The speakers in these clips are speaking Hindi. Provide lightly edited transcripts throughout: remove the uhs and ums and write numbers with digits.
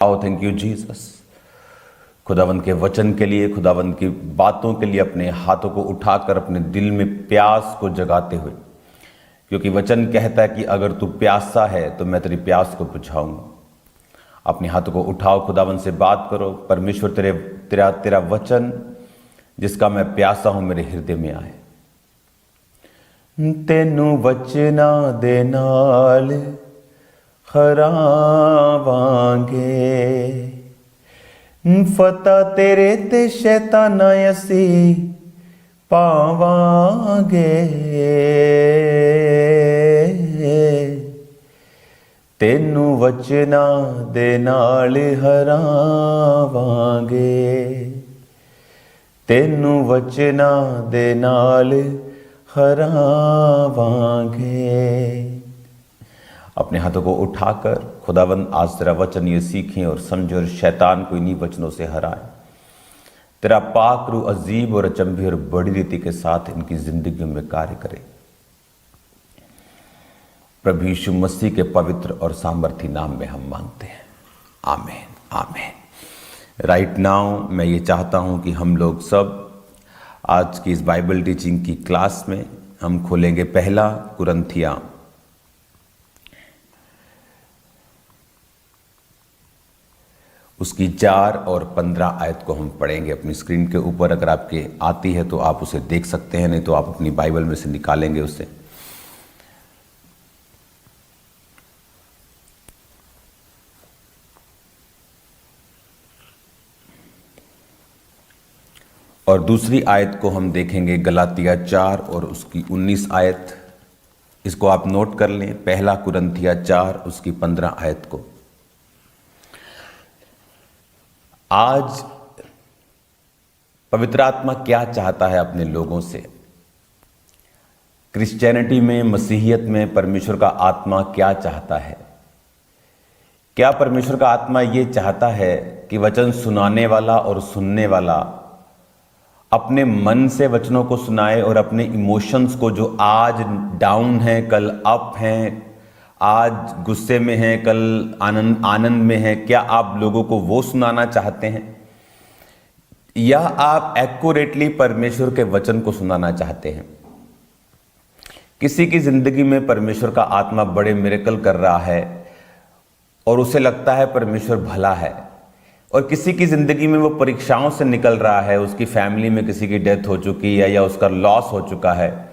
आओ, थैंक यू जीसस। खुदावंद के वचन के लिए, खुदावंद की बातों के लिए अपने हाथों को उठाकर अपने दिल में प्यास को जगाते हुए, क्योंकि वचन कहता है कि अगर तू प्यासा है तो मैं तेरी प्यास को बुझाऊंगा। अपने हाथों को उठाओ, खुदावंद से बात करो। परमेश्वर तेरा वचन जिसका मैं प्यासा हूं मेरे हृदय में आए। तेनू वचना दे नाल खरावांगे, फतह तेरे ते शैताना असी पावांगे। तेनू वचना दे नाल हरावांगे, तेनू वचना दे नाल हरावांगे। अपने हाथों को उठाकर खुदावंद आज तेरा वचन ये सीखें और समझे और शैतान को इन्हीं वचनों से हराए। तेरा पाक रूह अजीब और अचंभे और बड़ी रीति के साथ इनकी जिंदगी में कार्य करे। प्रभु यीशु मसीह के पवित्र और सामर्थी नाम में हम मांगते हैं, आमीन आमीन। राइट नाउ मैं ये चाहता हूँ कि हम लोग सब आज की इस बाइबल टीचिंग की क्लास में हम खोलेंगे पहला कुरिन्थिया उसकी 4 और 15 आयत को हम पढ़ेंगे। अपनी स्क्रीन के ऊपर अगर आपके आती है तो आप उसे देख सकते हैं, नहीं तो आप अपनी बाइबल में से निकालेंगे उसे। और दूसरी आयत को हम देखेंगे गलातिया 4 और उसकी 19 आयत। इसको आप नोट कर लें, पहला कुरिन्थिया 4 उसकी 15 आयत को। आज पवित्र आत्मा क्या चाहता है अपने लोगों से? क्रिश्चियनिटी में, मसीहियत में परमेश्वर का आत्मा क्या चाहता है? क्या परमेश्वर का आत्मा ये चाहता है कि वचन सुनाने वाला और सुनने वाला अपने मन से वचनों को सुनाए और अपने इमोशंस को, जो आज डाउन है कल अप हैं, आज गुस्से में हैं कल आनंद में हैं, क्या आप लोगों को वो सुनाना चाहते हैं, या आप एक्यूरेटली परमेश्वर के वचन को सुनाना चाहते हैं? किसी की जिंदगी में परमेश्वर का आत्मा बड़े मिरेकल कर रहा है और उसे लगता है परमेश्वर भला है, और किसी की जिंदगी में वो परीक्षाओं से निकल रहा है, उसकी फैमिली में किसी की डेथ हो चुकी है या उसका लॉस हो चुका है,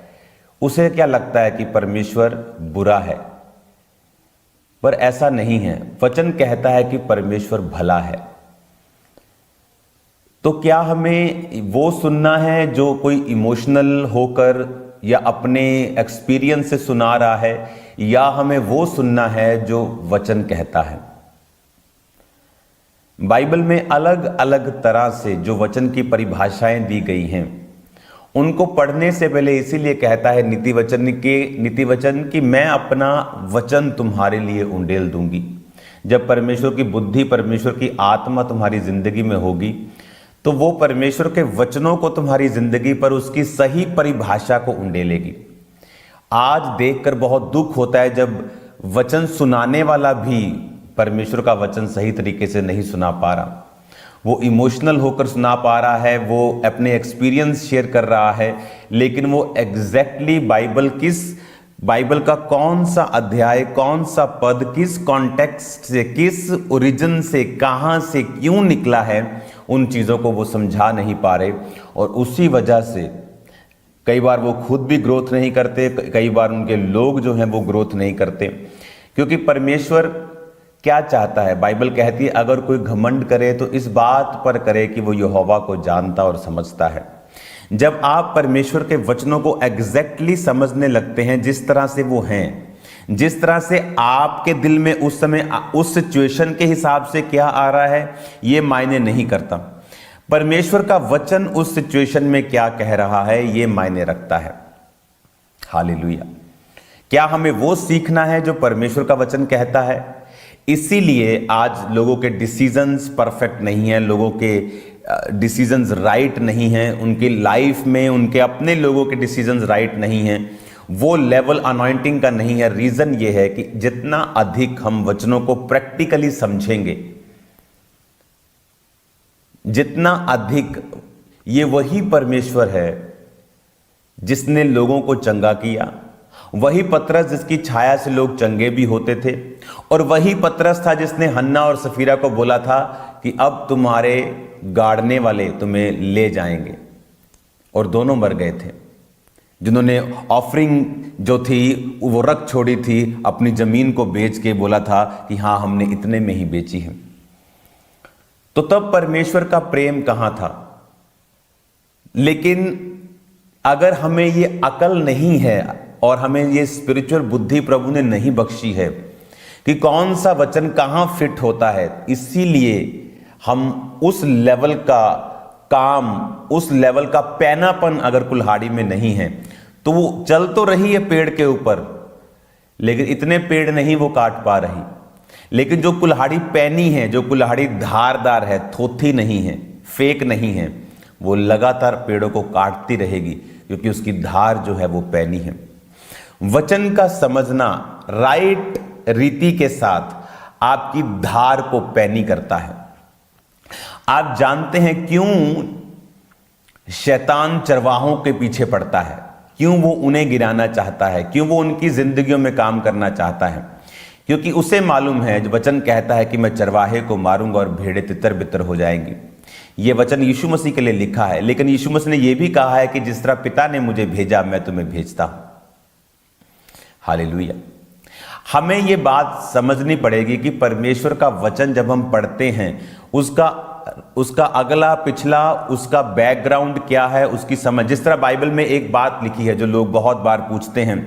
उसे क्या लगता है कि परमेश्वर बुरा है। पर ऐसा नहीं है। वचन कहता है कि परमेश्वर भला है। तो क्या हमें वो सुनना है जो कोई इमोशनल होकर या अपने एक्सपीरियंस से सुना रहा है, या हमें वो सुनना है जो वचन कहता है? बाइबल में अलग अलग तरह से जो वचन की परिभाषाएं दी गई हैं, उनको पढ़ने से पहले इसीलिए कहता है नीति वचन कि मैं अपना वचन तुम्हारे लिए उंडेल दूंगी। जब परमेश्वर की बुद्धि, परमेश्वर की आत्मा तुम्हारी जिंदगी में होगी, तो वो परमेश्वर के वचनों को तुम्हारी जिंदगी पर उसकी सही परिभाषा को उंडेलेगी। आज देखकर बहुत दुख होता है जब वचन सुनाने वाला भी परमेश्वर का वचन सही तरीके से नहीं सुना पा रहा। वो इमोशनल होकर सुना पा रहा है, वो अपने एक्सपीरियंस शेयर कर रहा है, लेकिन वो एग्जैक्टली बाइबल का कौन सा अध्याय, कौन सा पद, किस कॉन्टेक्स्ट से, किस ओरिजिन से, कहां से, क्यों निकला है, उन चीज़ों को वो समझा नहीं पा रहे। और उसी वजह से कई बार वो खुद भी ग्रोथ नहीं करते, कई बार उनके लोग जो हैं वो ग्रोथ नहीं करते। क्योंकि परमेश्वर क्या चाहता है? बाइबल कहती है अगर कोई घमंड करे तो इस बात पर करे कि वो यहोवा को जानता और समझता है। जब आप परमेश्वर के वचनों को एग्जैक्टली समझने लगते हैं जिस तरह से वो हैं, जिस तरह से आपके दिल में उस समय उस सिचुएशन के हिसाब से क्या आ रहा है, ये मायने नहीं करता। परमेश्वर का वचन उस सिचुएशन में क्या कह रहा है, ये मायने रखता है। हालेलुया। क्या हमें वो सीखना है जो परमेश्वर का वचन कहता है? इसीलिए आज लोगों के डिसीजंस परफेक्ट नहीं हैं, लोगों के डिसीजंस राइट नहीं हैं, उनकी लाइफ में उनके अपने लोगों के डिसीजंस राइट नहीं हैं, वो लेवल अनॉइंटिंग का नहीं है। रीज़न ये है कि जितना अधिक हम वचनों को प्रैक्टिकली समझेंगे, जितना अधिक ये वही परमेश्वर है जिसने लोगों को चंगा किया, वही पतरस जिसकी छाया से लोग चंगे भी होते थे, और वही पतरस था जिसने हन्ना और सफीरा को बोला था कि अब तुम्हारे गाड़ने वाले तुम्हें ले जाएंगे, और दोनों मर गए थे। जिन्होंने ऑफरिंग जो थी वो रख छोड़ी थी, अपनी जमीन को बेच के बोला था कि हाँ हमने इतने में ही बेची है। तो तब परमेश्वर का प्रेम कहां था। लेकिन अगर हमें ये अकल नहीं है और हमें ये स्पिरिचुअल बुद्धि प्रभु ने नहीं बख्शी है कि कौन सा वचन कहां फिट होता है, इसीलिए हम उस लेवल का काम, उस लेवल का पैनापन अगर कुल्हाड़ी में नहीं है तो वो चल तो रही है पेड़ के ऊपर, लेकिन इतने पेड़ नहीं वो काट पा रही। लेकिन जो कुल्हाड़ी पैनी है, जो कुल्हाड़ी धारदार है, थोथी नहीं है, फेक नहीं है, वो लगातार पेड़ों को काटती रहेगी क्योंकि उसकी धार जो है वो पैनी है। वचन का समझना राइट रीति के साथ आपकी धार को पैनी करता है। आप जानते हैं क्यों शैतान चरवाहों के पीछे पड़ता है, क्यों वो उन्हें गिराना चाहता है, क्यों वो उनकी जिंदगियों में काम करना चाहता है? क्योंकि उसे मालूम है, जो वचन कहता है कि मैं चरवाहे को मारूंगा और भेड़ें तितर बितर हो जाएंगी। यह वचन यीशु मसीह के लिए लिखा है, लेकिन यीशु मसीह ने यह भी कहा है कि जिस तरह पिता ने मुझे भेजा मैं तुम्हें भेजता हूं। हालेलुया। हमें यह बात समझनी पड़ेगी कि परमेश्वर का वचन जब हम पढ़ते हैं, उसका अगला पिछला उसका बैकग्राउंड क्या है, उसकी समझ। जिस तरह बाइबल में एक बात लिखी है जो लोग बहुत बार पूछते हैं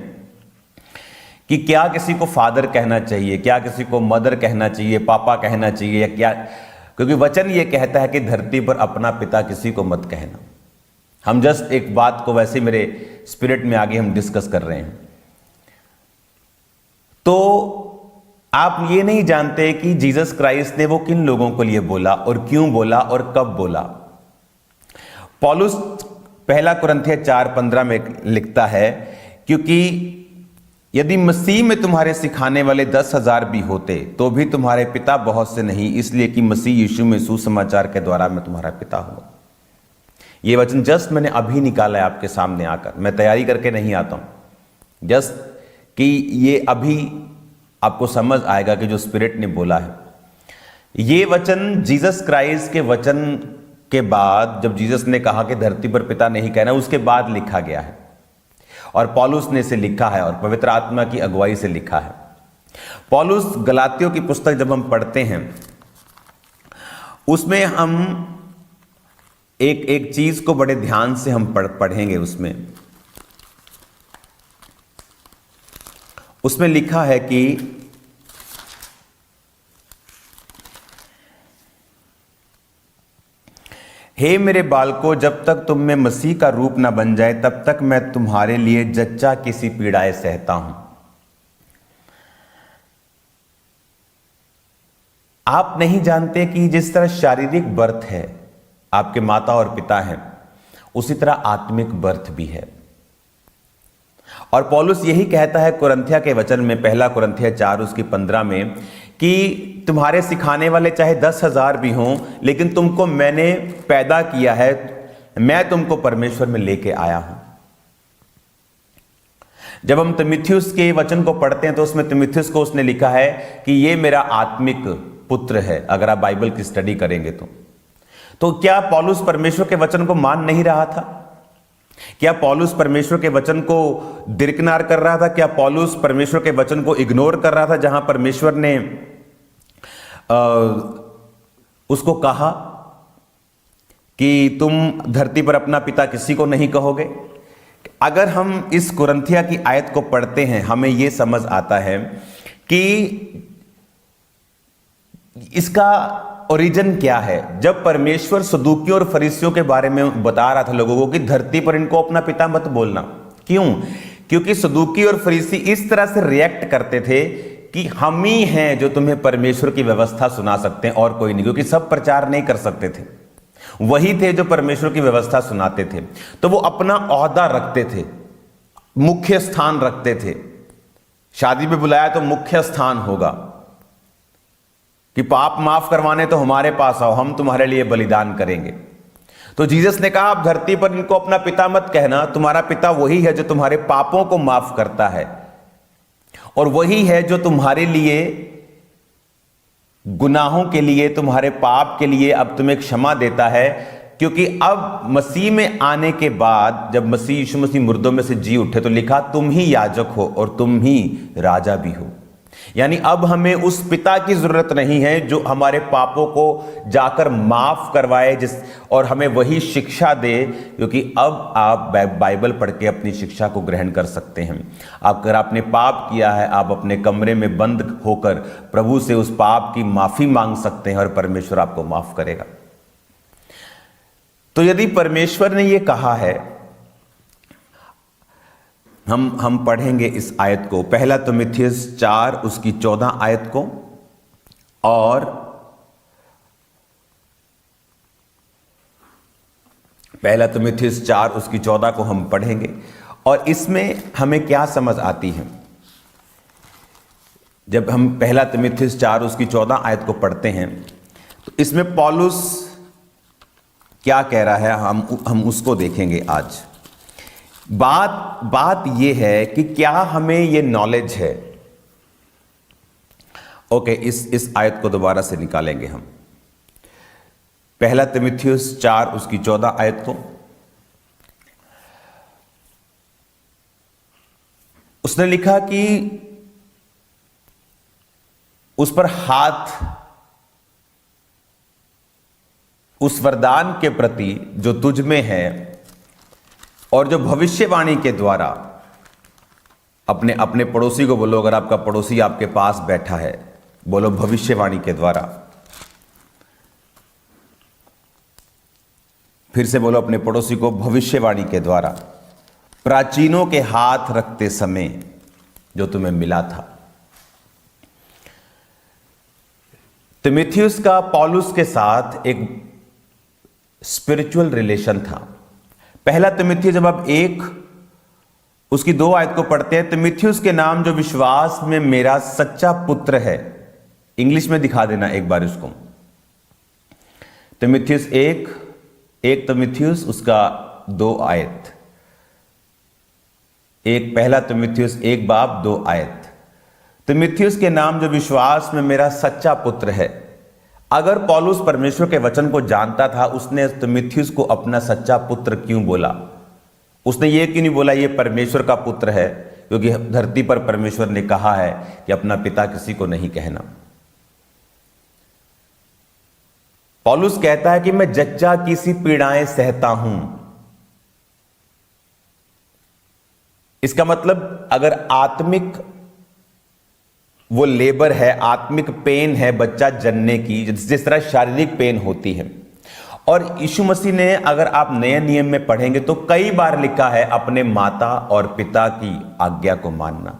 कि क्या किसी को फादर कहना चाहिए, क्या किसी को मदर कहना चाहिए, पापा कहना चाहिए, या क्या, क्योंकि वचन ये कहता है कि धरती पर अपना पिता किसी को मत कहना। हम जस्ट एक बात को वैसे मेरे स्पिरिट में आगे हम डिस्कस कर रहे हैं। तो आप ये नहीं जानते कि जीसस क्राइस्ट ने वो किन लोगों को लिए बोला और क्यों बोला और कब बोला। पौलुस पहला कुरिन्थियों 4:15 में लिखता है, क्योंकि यदि मसीह में तुम्हारे सिखाने वाले 10,000 भी होते तो भी तुम्हारे पिता बहुत से नहीं, इसलिए कि मसीह यीशु में सुसमाचार के द्वारा मैं तुम्हारा पिता हूं। ये वचन जस्ट मैंने अभी निकाला है आपके सामने आकर, मैं तैयारी करके नहीं आता हूं, जस्ट कि ये अभी आपको समझ आएगा कि जो स्पिरिट ने बोला है। ये वचन जीसस क्राइस्ट के वचन के बाद, जब जीसस ने कहा कि धरती पर पिता नहीं कहना, उसके बाद लिखा गया है, और पौलुस ने इसे लिखा है और पवित्र आत्मा की अगुवाई से लिखा है। पौलुस गलातियों की पुस्तक जब हम पढ़ते हैं, उसमें हम एक चीज को बड़े ध्यान से हम पढ़ेंगे। उसमें लिखा है कि हे मेरे बालकों, जब तक तुम में मसीह का रूप ना बन जाए तब तक मैं तुम्हारे लिए जच्चा किसी पीड़ाएं सहता हूं। आप नहीं जानते कि जिस तरह शारीरिक बर्थ है, आपके माता और पिता हैं, उसी तरह आत्मिक बर्थ भी है। और पौलुस यही कहता है कुरिन्थियों के वचन में, पहला कुरिन्थियों 4:15 में, कि तुम्हारे सिखाने वाले चाहे 10,000 भी हों, लेकिन तुमको मैंने पैदा किया है, मैं तुमको परमेश्वर में लेके आया हूं। जब हम तीमुथियुस के वचन को पढ़ते हैं तो उसमें तीमुथियुस को उसने लिखा है कि ये मेरा आत्मिक पुत्र है। अगर आप बाइबल की स्टडी करेंगे तो क्या पौलुस परमेश्वर के वचन को मान नहीं रहा था? क्या पौलुस परमेश्वर के वचन को दिरकिनार कर रहा था? क्या पौलुस परमेश्वर के वचन को इग्नोर कर रहा था जहां परमेश्वर ने उसको कहा कि तुम धरती पर अपना पिता किसी को नहीं कहोगे? अगर हम इस कुरिन्थियों की आयत को पढ़ते हैं, हमें यह समझ आता है कि इसका ओरिजिन क्या है। जब परमेश्वर सदूकियों और फरीसियों के बारे में बता रहा था लोगों को कि धरती पर इनको अपना पिता मत बोलना, क्यों? क्योंकि सदूकी और फरीसी इस तरह से रिएक्ट करते थे कि हम ही हैं जो तुम्हें परमेश्वर की व्यवस्था सुना सकते हैं और कोई नहीं, क्योंकि सब प्रचार नहीं कर सकते थे, वही थे जो परमेश्वर की व्यवस्था सुनाते थे। तो वो अपना ओहदा रखते थे, मुख्य स्थान रखते थे। शादी में बुलाया तो मुख्य स्थान होगा, कि पाप माफ करवाने तो हमारे पास आओ, हम तुम्हारे लिए बलिदान करेंगे। तो जीसस ने कहा आप धरती पर इनको अपना पिता मत कहना, तुम्हारा पिता वही है जो तुम्हारे पापों को माफ करता है, और वही है जो तुम्हारे लिए गुनाहों के लिए, तुम्हारे पाप के लिए अब तुम्हें क्षमा देता है। क्योंकि अब मसीह में आने के बाद जब मसीह यीशु मसीह मुर्दों में से जी उठे तो लिखा तुम ही याजक हो और तुम ही राजा भी हो। यानी अब हमें उस पिता की जरूरत नहीं है जो हमारे पापों को जाकर माफ करवाए और हमें वही शिक्षा दे, क्योंकि अब आप बाइबल पढ़ के अपनी शिक्षा को ग्रहण कर सकते हैं। अगर आपने पाप किया है, आप अपने कमरे में बंद होकर प्रभु से उस पाप की माफी मांग सकते हैं और परमेश्वर आपको माफ करेगा। तो यदि परमेश्वर ने यह कहा है, हम पढ़ेंगे इस आयत को, पहला तीमुथियुस 4 उसकी 14 आयत को, और पहला तीमुथियुस 4 उसकी 14 को हम पढ़ेंगे। और इसमें हमें क्या समझ आती है जब हम पहला तीमुथियुस 4 उसकी 14 आयत को पढ़ते हैं, तो इसमें पौलुस क्या कह रहा है हम उसको देखेंगे आज। बात यह है कि क्या हमें यह नॉलेज है। ओके, इस आयत को दोबारा से निकालेंगे हम, पहला तीमुथियुस 4 उसकी 14 आयत को। उसने लिखा कि उस पर हाथ, उस वरदान के प्रति जो तुझ में है और जो भविष्यवाणी के द्वारा, अपने पड़ोसी को बोलो, अगर आपका पड़ोसी आपके पास बैठा है, बोलो भविष्यवाणी के द्वारा। फिर से बोलो अपने पड़ोसी को, भविष्यवाणी के द्वारा प्राचीनों के हाथ रखते समय जो तुम्हें मिला था। तीमुथियुस का पौलुस के साथ एक स्पिरिचुअल रिलेशन था। पहला तीमुथियुस जब आप 1 उसकी 2 आयत को पढ़ते हैं, तीमुथियुस के नाम जो विश्वास में मेरा सच्चा पुत्र है। इंग्लिश में दिखा देना एक बार इसको, तीमुथियुस 1 तीमुथियुस उसका 2 आयत, पहला तीमुथियुस 1 बाब 2 आयत। तीमुथियुस के नाम जो विश्वास में मेरा सच्चा पुत्र है। अगर पौलुस परमेश्वर के वचन को जानता था, उसने तीमुथियुस को अपना सच्चा पुत्र क्यों बोला? उसने ये क्यों नहीं बोला ये परमेश्वर का पुत्र है? क्योंकि धरती पर परमेश्वर ने कहा है कि अपना पिता किसी को नहीं कहना। पौलुस कहता है कि मैं जच्चा की सी पीड़ाएं सहता हूं। इसका मतलब अगर आत्मिक वो लेबर है, आत्मिक पेन है बच्चा जनने की, जिस तरह शारीरिक पेन होती है। और यीशु मसीह ने, अगर आप नए नियम में पढ़ेंगे तो कई बार लिखा है अपने माता और पिता की आज्ञा को मानना।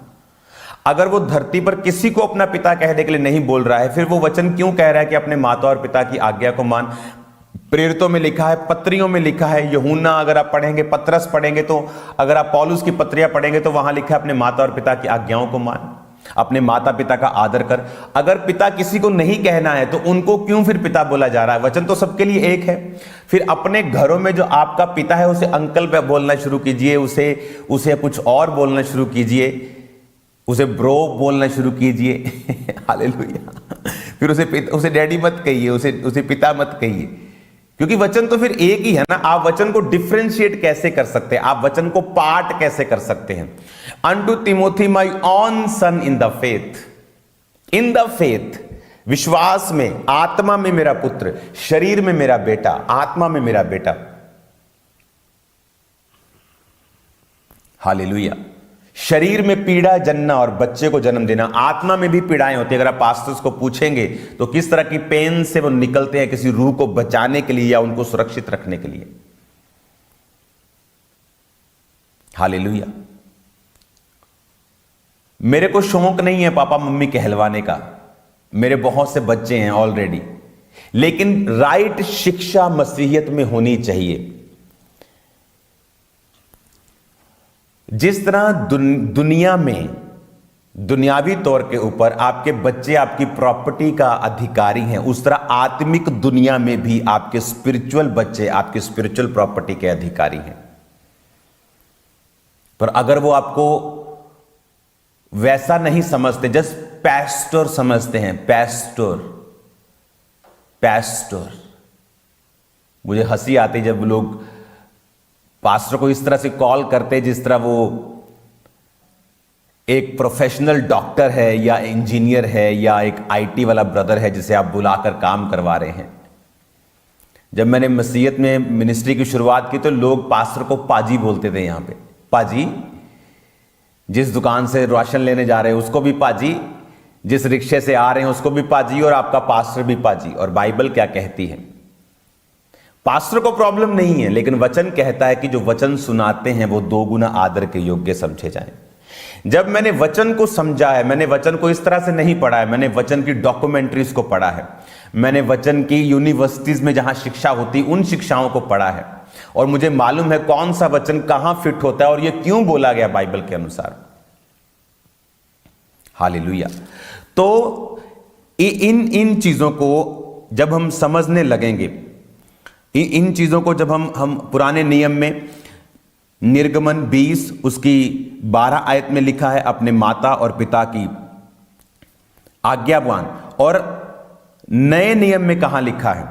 अगर वो धरती पर किसी को अपना पिता कहने के लिए नहीं बोल रहा है, फिर वो वचन क्यों कह रहा है कि अपने माता और पिता की आज्ञा को मान? प्रेरितों में लिखा है, पत्रियों में लिखा है, यूहन्ना अगर आप पढ़ेंगे, पतरस पढ़ेंगे, तो अगर आप पौलुस की पत्रियां पढ़ेंगे तो वहां लिखा है अपने माता और पिता की आज्ञाओं को मान, अपने माता पिता का आदर कर। अगर पिता किसी को नहीं कहना है तो उनको क्यों फिर पिता बोला जा रहा है? वचन तो सबके लिए एक है। फिर अपने घरों में जो आपका पिता है उसे अंकल पे बोलना शुरू कीजिए, उसे कुछ और बोलना शुरू कीजिए, उसे ब्रो बोलना शुरू कीजिए। हालेलुया। फिर उसे डैडी मत कहिए, उसे पिता मत कहिए, क्योंकि वचन तो फिर एक ही है ना। आप वचन को डिफरेंशिएट कैसे कर सकते हैं? आप वचन को पार्ट कैसे कर सकते हैं? Unto Timothy my own son in the faith, in the faith, विश्वास में, आत्मा में मेरा पुत्र, शरीर में मेरा बेटा, आत्मा में मेरा बेटा। हालेलुया। शरीर में पीड़ा जनना और बच्चे को जन्म देना, आत्मा में भी पीड़ाएं होती है। अगर आप पास्टर्स को पूछेंगे तो किस तरह की पेन से वो निकलते हैं किसी रूह को बचाने के लिए या उनको सुरक्षित रखने के लिए। हालेलुया। मेरे को शौक नहीं है पापा मम्मी कहलवाने का, मेरे बहुत से बच्चे हैं ऑलरेडी, लेकिन राइट शिक्षा मसीहियत में होनी चाहिए। जिस तरह दुनिया में दुनियावी तौर के ऊपर आपके बच्चे आपकी प्रॉपर्टी का अधिकारी हैं, उस तरह आत्मिक दुनिया में भी आपके स्पिरिचुअल बच्चे आपकी स्पिरिचुअल प्रॉपर्टी के अधिकारी हैं। पर अगर वो आपको वैसा नहीं समझते, जस्ट पैस्टर समझते हैं, पैस्टर मुझे हंसी आती जब लोग पास्टर को इस तरह से कॉल करते जिस तरह वो एक प्रोफेशनल डॉक्टर है या इंजीनियर है या एक आईटी वाला ब्रदर है जिसे आप बुलाकर काम करवा रहे हैं। जब मैंने मसीहत में मिनिस्ट्री की शुरुआत की तो लोग पास्टर को पाजी बोलते थे। यहां पे पाजी, जिस दुकान से राशन लेने जा रहे हैं उसको भी पाजी, जिस रिक्शे से आ रहे हैं उसको भी पाजी, और आपका पास्टर भी पाजी। और बाइबल क्या कहती है? पास्टर को प्रॉब्लम नहीं है, लेकिन वचन कहता है कि जो वचन सुनाते हैं वो 2 गुना आदर के योग्य समझे जाएं। जब मैंने वचन को समझा है, मैंने वचन को इस तरह से नहीं पढ़ा है, मैंने वचन की डॉक्यूमेंट्रीज को पढ़ा है, मैंने वचन की यूनिवर्सिटीज में जहां शिक्षा होती उन शिक्षाओं को पढ़ा है, और मुझे मालूम है कौन सा वचन कहां फिट होता है और यह क्यों बोला गया बाइबल के अनुसार। हालेलुया। तो इन चीजों को जब हम समझने लगेंगे, इन चीजों को जब हम पुराने नियम में निर्गमन 20 उसकी 12 आयत में लिखा है अपने माता और पिता की आज्ञावान, और नए नियम में कहां लिखा है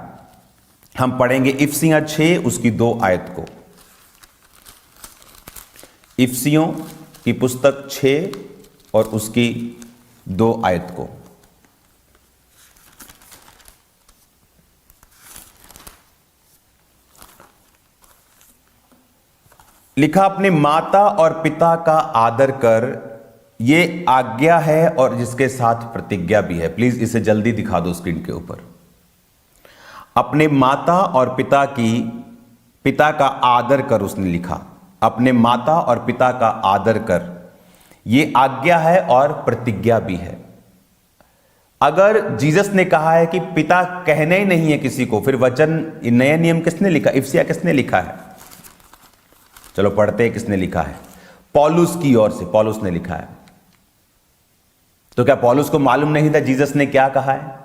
हम पढ़ेंगे इफिसियों 6 उसकी 2 आयत को। इफिसियों की पुस्तक 6 और उसकी 2 आयत को। लिखा, अपने माता और पिता का आदर कर, ये आज्ञा है और जिसके साथ प्रतिज्ञा भी है। प्लीज इसे जल्दी दिखा दो स्क्रीन के ऊपर। अपने माता और पिता का आदर कर, उसने लिखा अपने माता और पिता का आदर कर, ये आज्ञा है और प्रतिज्ञा भी है। अगर जीसस ने कहा है कि पिता कहने ही नहीं है किसी को, फिर वचन नया नियम किसने लिखा? इफिसिया किसने लिखा है? चलो पढ़ते हैं किसने लिखा है। पौलुस की ओर से, पौलुस ने लिखा है। तो क्या पौलुस को मालूम नहीं था जीसस ने क्या कहा है?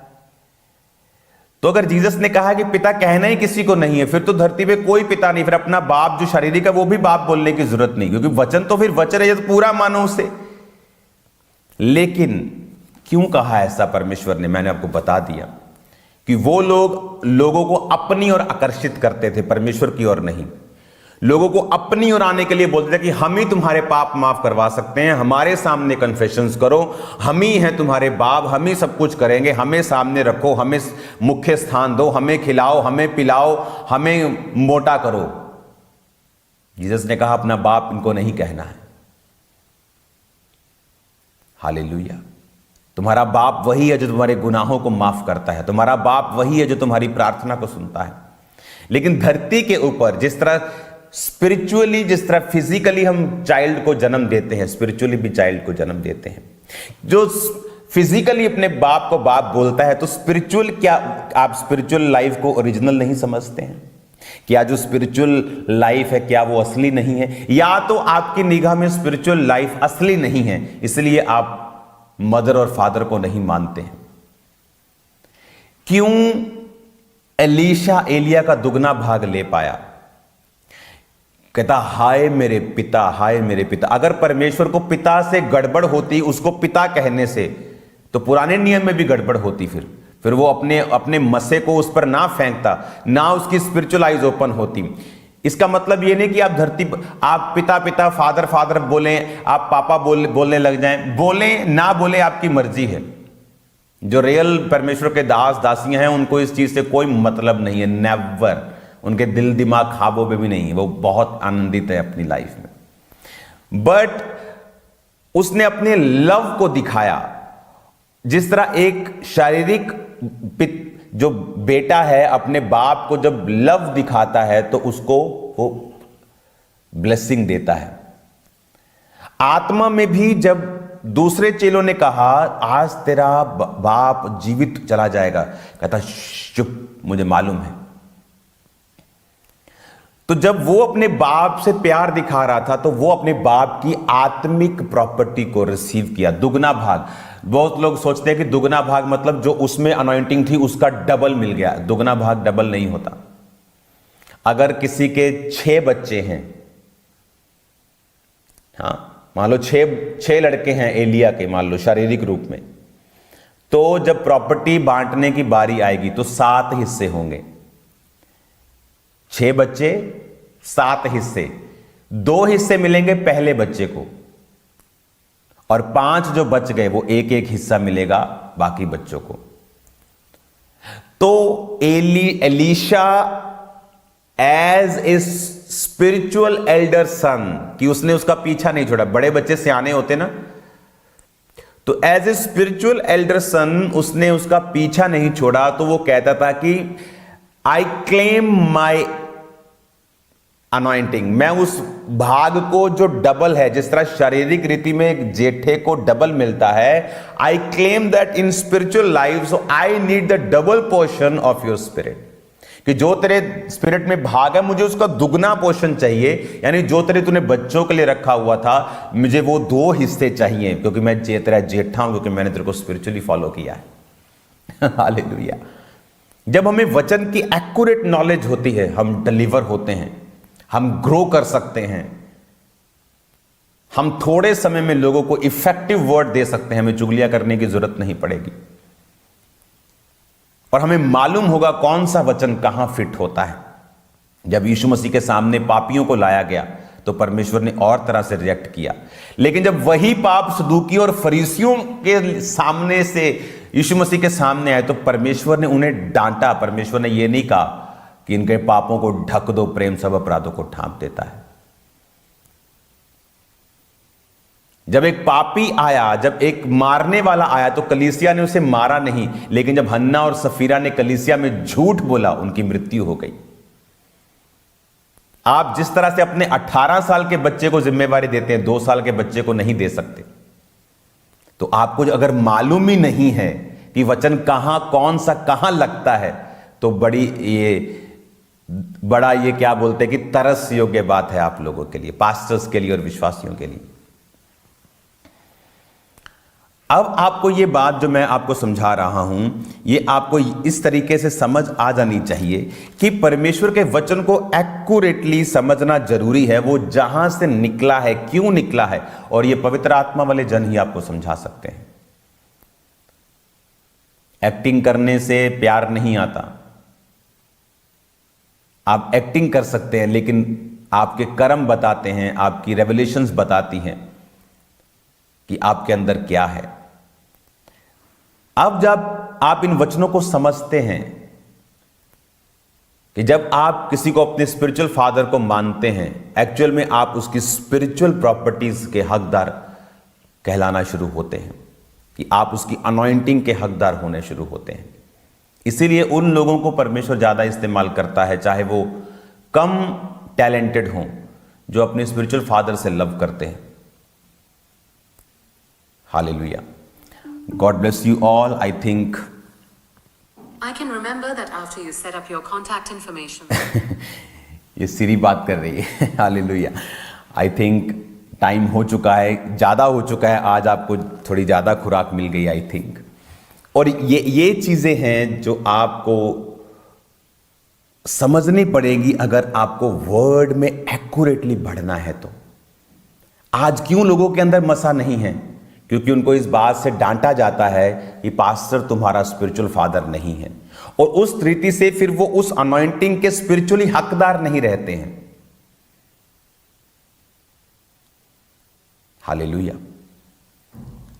तो अगर जीसस ने कहा कि पिता कहना ही किसी को नहीं है, फिर तो धरती पे कोई पिता नहीं, फिर अपना बाप जो शारीरिक है वो भी बाप बोलने की जरूरत नहीं, क्योंकि वचन तो फिर वचन है, तो पूरा मानो उसे। लेकिन क्यों कहा ऐसा परमेश्वर ने? मैंने आपको बता दिया कि वो लोगों को अपनी ओर आकर्षित करते थे, परमेश्वर की ओर नहीं। लोगों को अपनी ओर आने के लिए बोलते थे कि हम ही तुम्हारे पाप माफ करवा सकते हैं, हमारे सामने कन्फेशंस करो, हम ही हैं तुम्हारे बाप, हम ही सब कुछ करेंगे, हमें सामने रखो, हमें मुख्य स्थान दो, हमें खिलाओ, हमें पिलाओ, हमें मोटा करो। जीसस ने कहा अपना बाप इनको नहीं कहना है। हालेलुया। तुम्हारा बाप वही है जो तुम्हारे गुनाहों को माफ करता है, तुम्हारा बाप वही है जो तुम्हारी प्रार्थना को सुनता है। लेकिन धरती के ऊपर जिस तरह स्पिरिचुअली, जिस तरह फिजिकली हम चाइल्ड को जन्म देते हैं, स्पिरिचुअली भी चाइल्ड को जन्म देते हैं। जो फिजिकली अपने बाप को बाप बोलता है, तो स्पिरिचुअल, क्या आप स्पिरिचुअल लाइफ को ओरिजिनल नहीं समझते हैं? क्या जो स्पिरिचुअल लाइफ है क्या वो असली नहीं है? या तो आपकी निगाह में स्पिरिचुअल लाइफ असली नहीं है, इसलिए आप मदर और फादर को नहीं मानते हैं। क्यों एलीशा एलिया का दुगना भाग ले पाया? कहता हाय मेरे पिता, हाय मेरे पिता। अगर परमेश्वर को पिता से गड़बड़ होती, उसको पिता कहने से, तो पुराने नियम में भी गड़बड़ होती। फिर वो अपने मसे को उस पर ना फेंकता, ना उसकी स्पिरिचुअल आइज ओपन होती। इसका मतलब ये नहीं कि आप पिता पिता फादर फादर बोलें, आप पापा बोलने लग जाएं। बोलें ना बोले आपकी मर्जी है। जो रियल परमेश्वर के दास दासियां हैं उनको इस चीज से कोई मतलब नहीं है, नेवर। उनके दिल दिमाग ख्वाबों में भी नहीं है, वो बहुत आनंदित है अपनी लाइफ में। बट उसने अपने लव को दिखाया। जिस तरह एक शारीरिक जो बेटा है अपने बाप को जब लव दिखाता है तो उसको वो ब्लेसिंग देता है। आत्मा में भी जब दूसरे चेलों ने कहा आज तेरा बाप जीवित चला जाएगा, कहता चुप, मुझे मालूम है। तो जब वो अपने बाप से प्यार दिखा रहा था तो वो अपने बाप की आत्मिक प्रॉपर्टी को रिसीव किया, दुगना भाग। बहुत लोग सोचते हैं कि दुगना भाग मतलब जो उसमें अनॉइंटिंग थी उसका डबल मिल गया। दुगना भाग डबल नहीं होता। अगर किसी के 6 बच्चे हैं, हाँ मान लो 6 लड़के हैं एलिया के, मान लो शारीरिक रूप में, तो जब प्रॉपर्टी बांटने की बारी आएगी तो 7 हिस्से होंगे। 6 बच्चे 7 हिस्से, 2 हिस्से मिलेंगे पहले बच्चे को और 5 जो बच गए वो एक एक हिस्सा मिलेगा बाकी बच्चों को। तो Elisha as a spiritual elder son, कि उसने उसका पीछा नहीं छोड़ा। बड़े बच्चे सियाने होते ना, तो as a spiritual elder son उसने उसका पीछा नहीं छोड़ा। तो वो कहता था कि आई क्लेम माई अनॉइंटिंग, मैं उस भाग को जो डबल है, जिस तरह शारीरिक रीति में एक जेठे को डबल मिलता है, I claim that in spiritual life, so I need the double portion of your spirit, कि जो तेरे स्पिरिट में भाग है मुझे उसका दुगना पोर्शन चाहिए। यानी जो तूने बच्चों के लिए रखा हुआ था, मुझे वो 2 हिस्से चाहिए, क्योंकि मैं तेरा जेठा हूं, क्योंकि मैंने तेरे को स्पिरिचुअली फॉलो किया है। हालेलुया। जब हमें वचन की एक्यूरेट नॉलेज होती है, हम डिलीवर होते हैं, हम ग्रो कर सकते हैं, हम थोड़े समय में लोगों को इफेक्टिव वर्ड दे सकते हैं, हमें चुगलियां करने की जरूरत नहीं पड़ेगी और हमें मालूम होगा कौन सा वचन कहां फिट होता है। जब यीशु मसीह के सामने पापियों को लाया गया तो परमेश्वर ने और तरह से रिएक्ट किया, लेकिन जब वही पाप सदूकी और फरीसियों के सामने से यीशु मसीह के सामने आए तो परमेश्वर ने उन्हें डांटा। परमेश्वर ने यह नहीं कहा कि इनके पापों को ढक दो, प्रेम सब अपराधों को ढांप देता है। जब एक पापी आया, जब एक मारने वाला आया तो कलीसिया ने उसे मारा नहीं, लेकिन जब हन्ना और सफीरा ने कलीसिया में झूठ बोला उनकी मृत्यु हो गई। आप जिस तरह से अपने 18 साल के बच्चे को जिम्मेवारी देते हैं, 2 साल के बच्चे को नहीं दे सकते। तो आपको अगर मालूम ही नहीं है कि वचन कहां, कौन सा कहां लगता है, तो बड़ा ये क्या बोलते हैं कि तरस योग्य बात है आप लोगों के लिए, पास्टर्स के लिए और विश्वासियों के लिए। अब आपको ये बात जो मैं आपको समझा रहा हूं, ये आपको इस तरीके से समझ आ जानी चाहिए कि परमेश्वर के वचन को एक्यूरेटली समझना जरूरी है। वो जहां से निकला है, क्यों निकला है, और ये पवित्र आत्मा वाले जन ही आपको समझा सकते हैं। एक्टिंग करने से प्यार नहीं आता। आप एक्टिंग कर सकते हैं, लेकिन आपके कर्म बताते हैं, आपकी रेवलेशंस बताती हैं कि आपके अंदर क्या है। अब जब आप इन वचनों को समझते हैं कि जब आप किसी को अपने स्पिरिचुअल फादर को मानते हैं, एक्चुअल में आप उसकी स्पिरिचुअल प्रॉपर्टीज के हकदार कहलाना शुरू होते हैं, कि आप उसकी अनॉइंटिंग के हकदार होने शुरू होते हैं। इसीलिए उन लोगों को परमेश्वर ज्यादा इस्तेमाल करता है, चाहे वो कम टैलेंटेड हों, जो अपने स्पिरिचुअल फादर से लव करते हैं। Hallelujah. God bless you all. I think I can remember that after you set up your contact information. ये सीरी बात कर रही है। हालेलुया। I think टाइम हो चुका है, ज़्यादा हो चुका है, आज आपको थोड़ी ज़्यादा खुराक मिल गई आई थिंक। और ये चीज़ें हैं जो आपको समझनी पड़ेगी अगर आपको वर्ड में एक्यूरेटली बढ़ना है। तो आज क्यों लोगों के अंदर मसा नहीं है? क्योंकि उनको इस बात से डांटा जाता है कि पास्टर तुम्हारा स्पिरिचुअल फादर नहीं है, और उस रीति से फिर वो उस अनॉइंटिंग के स्पिरिचुअली हकदार नहीं रहते हैं। हालेलुया।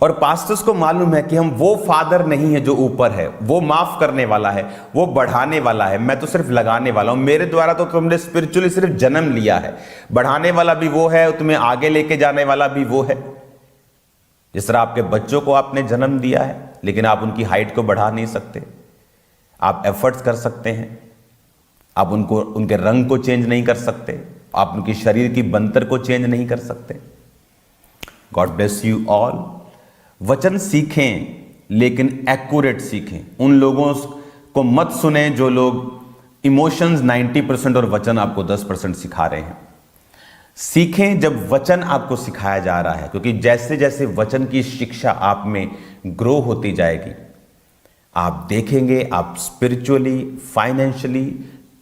और पास्टर्स को मालूम है कि हम वो फादर नहीं है जो ऊपर है, वो माफ करने वाला है, वो बढ़ाने वाला है, मैं तो सिर्फ लगाने वाला हूं। मेरे द्वारा तो तुमने स्पिरिचुअली सिर्फ जन्म लिया है, बढ़ाने वाला भी वो है, तुम्हें आगे लेके जाने वाला भी वो है। जिस तरह आपके बच्चों को आपने जन्म दिया है, लेकिन आप उनकी हाइट को बढ़ा नहीं सकते। आप एफर्ट्स कर सकते हैं, आप उनके रंग को चेंज नहीं कर सकते, आप उनकी शरीर की बनतर को चेंज नहीं कर सकते। God bless you all. वचन सीखें, लेकिन एक्यूरेट सीखें। उन लोगों को मत सुने जो लोग इमोशंस 90% और वचन आपको 10% सिखा रहे हैं। सीखें जब वचन आपको सिखाया जा रहा है, क्योंकि जैसे जैसे वचन की शिक्षा आप में ग्रो होती जाएगी, आप देखेंगे आप स्पिरिचुअली, फाइनेंशियली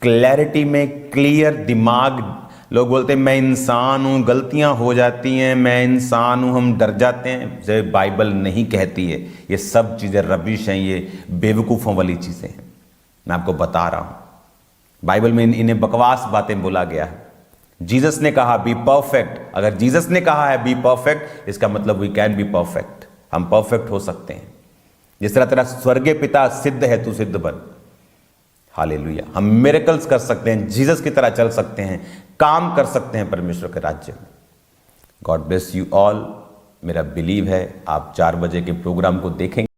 क्लैरिटी में, क्लियर दिमाग। लोग बोलते हैं मैं इंसान हूं, गलतियां हो जाती हैं, मैं इंसान हूं, हम डर जाते हैं। जब बाइबल नहीं कहती है, ये सब चीजें रबिश हैं, ये बेवकूफों वाली चीजें हैं। मैं आपको बता रहा हूं, बाइबल में इन्हें बकवास बातें बोला गया है। जीसस ने कहा बी परफेक्ट। अगर जीसस ने कहा है बी परफेक्ट, इसका मतलब वी कैन बी परफेक्ट। हम परफेक्ट हो सकते हैं। जिस तरह तेरा स्वर्गीय पिता सिद्ध है, तू सिद्ध बन। हालेलुया। हम मिरेकल्स कर सकते हैं, जीसस की तरह चल सकते हैं, काम कर सकते हैं परमेश्वर के राज्य में। God bless you all. मेरा बिलीव है आप 4 बजे के प्रोग्राम को देखेंगे।